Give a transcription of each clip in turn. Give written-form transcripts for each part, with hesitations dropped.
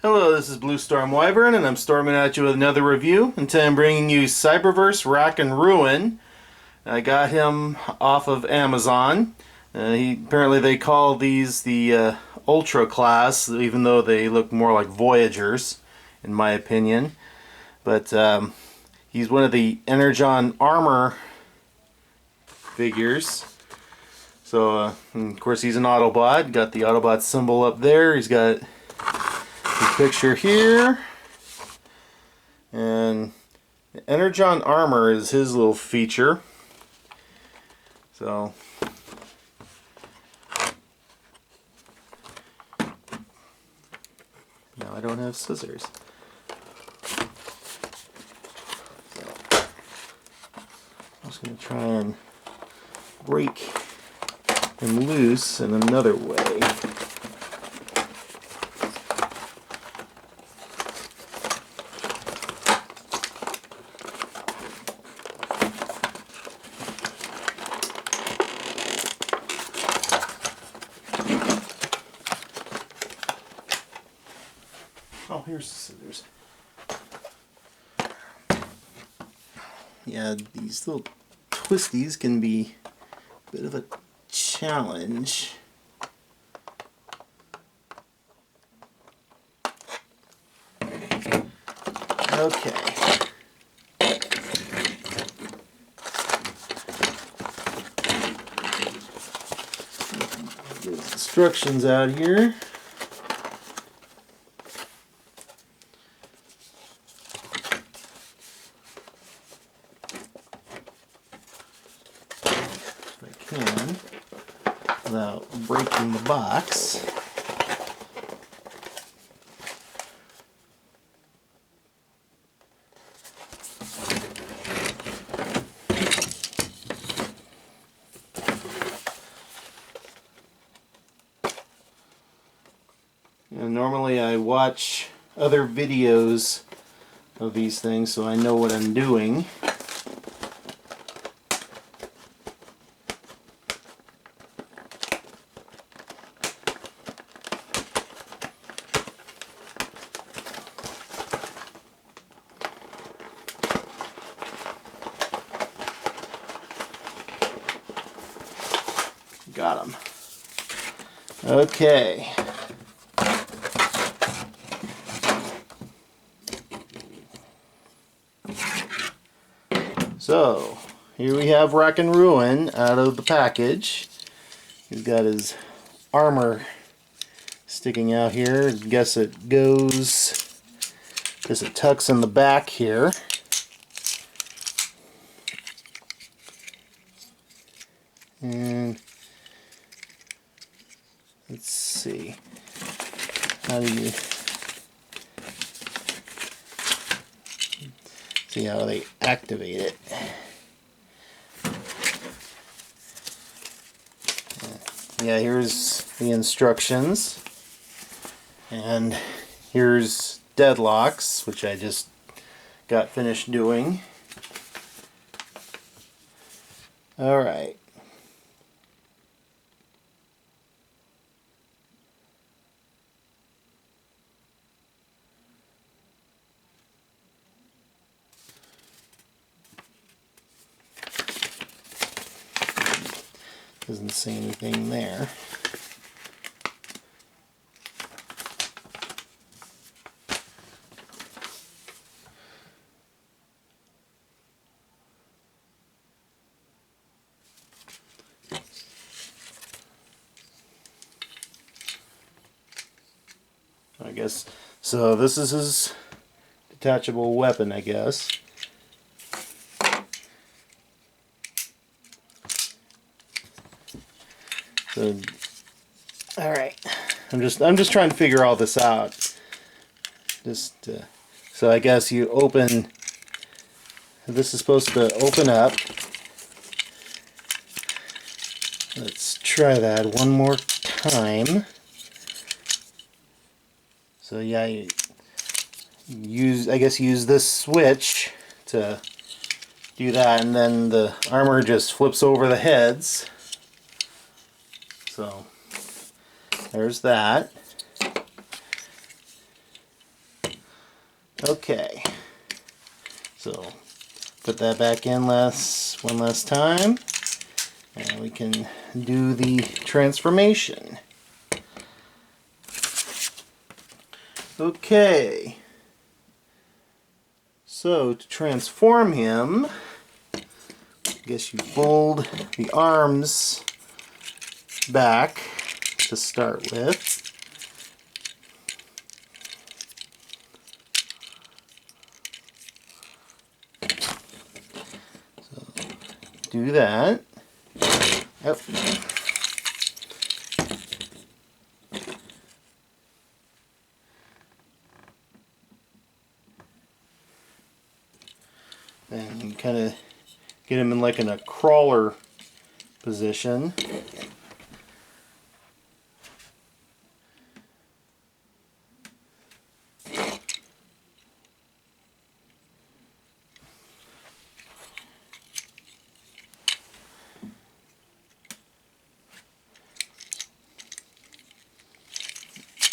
Hello, this is Blue Storm Wyvern, and I'm storming at you with another review. And today I'm bringing you Cyberverse Rack and Ruin. I got him off of Amazon. Apparently they call these the Ultra class, even though they look more like Voyagers, in my opinion. But he's one of the Energon armor figures. So, of course, he's an Autobot. Got the Autobot symbol up there. He's got picture here, and the Energon armor is his little feature. So now I don't have scissors. So I'm just going to try and break him loose in another way. Oh, here's the scissors. Yeah, these little twisties can be a bit of a challenge. Okay. Get instructions out here. Can without breaking the box. And normally I watch other videos of these things so I know what I'm doing. Got him. Okay. So, here we have Rack and Ruin out of the package. He's got his armor sticking out here. I guess it goes, because it tucks in the back here. And let's see, how do you see how they activate it? Yeah, here's the instructions, and here's deadlocks, which I just got finished doing. Alright. Doesn't say anything there. I guess so. This is his detachable weapon, I guess. So, all right. I'm just trying to figure all this out. So I guess you open. This is supposed to open up. Let's try that one more time. So yeah, you use this switch to do that, and then the armor just flips over the heads. So there's that. Okay, so put that back in one last time, and we can do the transformation. Okay, so to transform him, I guess you fold the arms back to start with. So do that. Yep. And you kind of get him in like in a crawler position.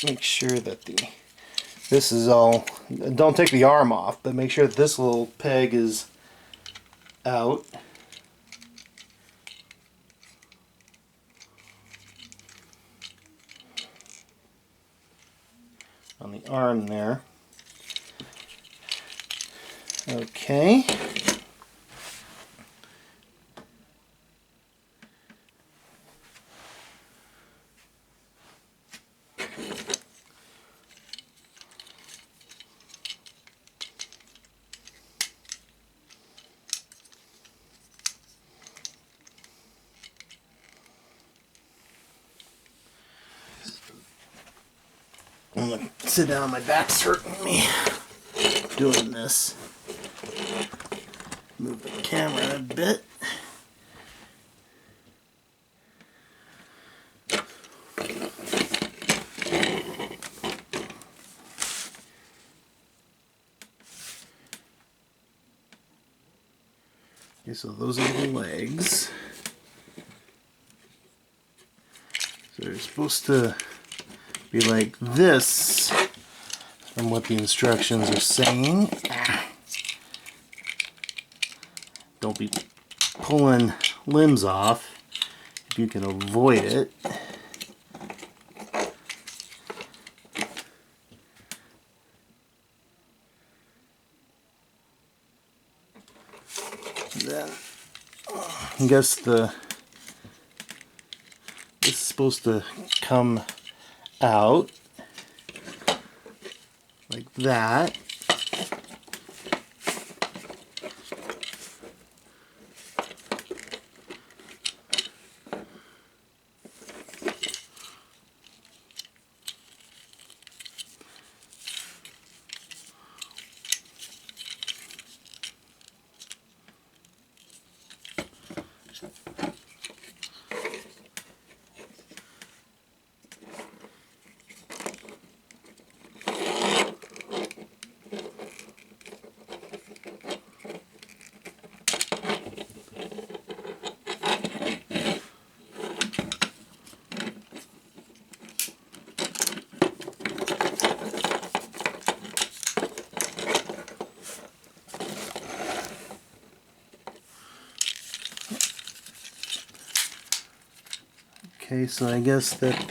Make sure that this is all, don't take the arm off, but make sure that this little peg is out. On the arm there. Okay. I'm gonna sit down, my back's hurting me doing this. Move the camera a bit. Okay, so those are the legs. So they're supposed to be like this from what the instructions are saying. Don't be pulling limbs off if you can avoid it. Then I guess this is supposed to come out like that. Okay, so I guess that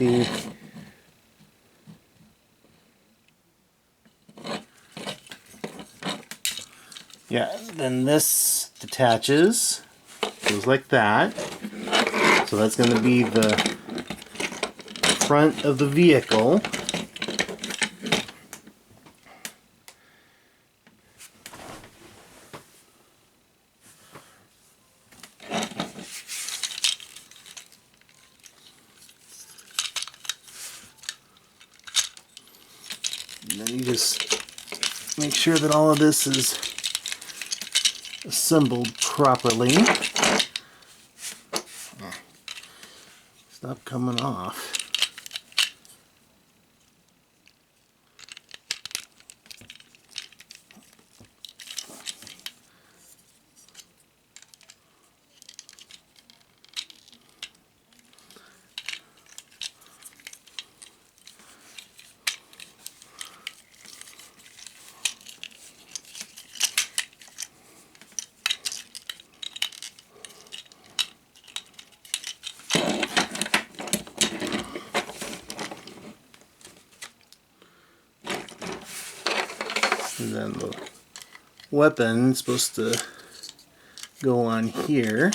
then this detaches, goes like that. So that's going to be the front of the vehicle. And then you just make sure that all of this is assembled properly. Stop coming off. And then the weapon is supposed to go on here.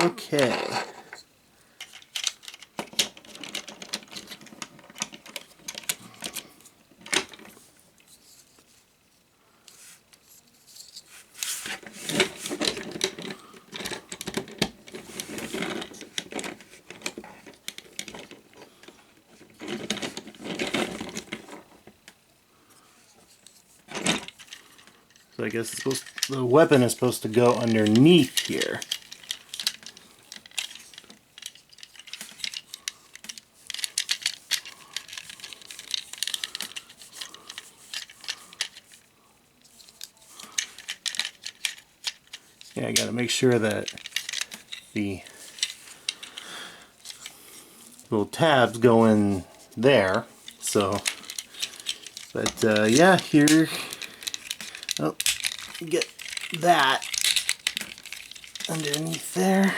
Okay. So I guess the weapon is supposed to go underneath here. Yeah, I gotta make sure that the little tabs go in there. So, but yeah, here, oh, get that underneath there.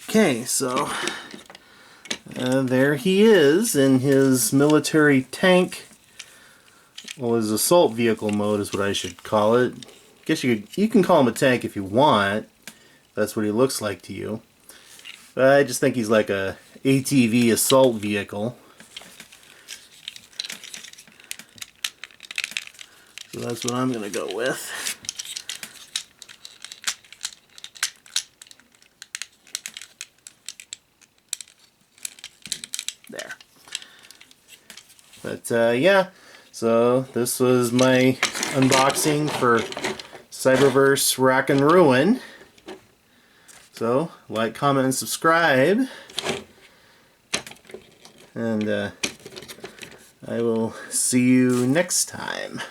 Okay, so there he is in his military tank. Well, his assault vehicle mode is what I should call it. I guess you can call him a tank if you want. That's what he looks like to you. But I just think he's like a ATV assault vehicle. So that's what I'm gonna go with. There. But yeah, so this was my unboxing for Cyberverse Rack and Ruin. So like, comment, and subscribe, and I will see you next time.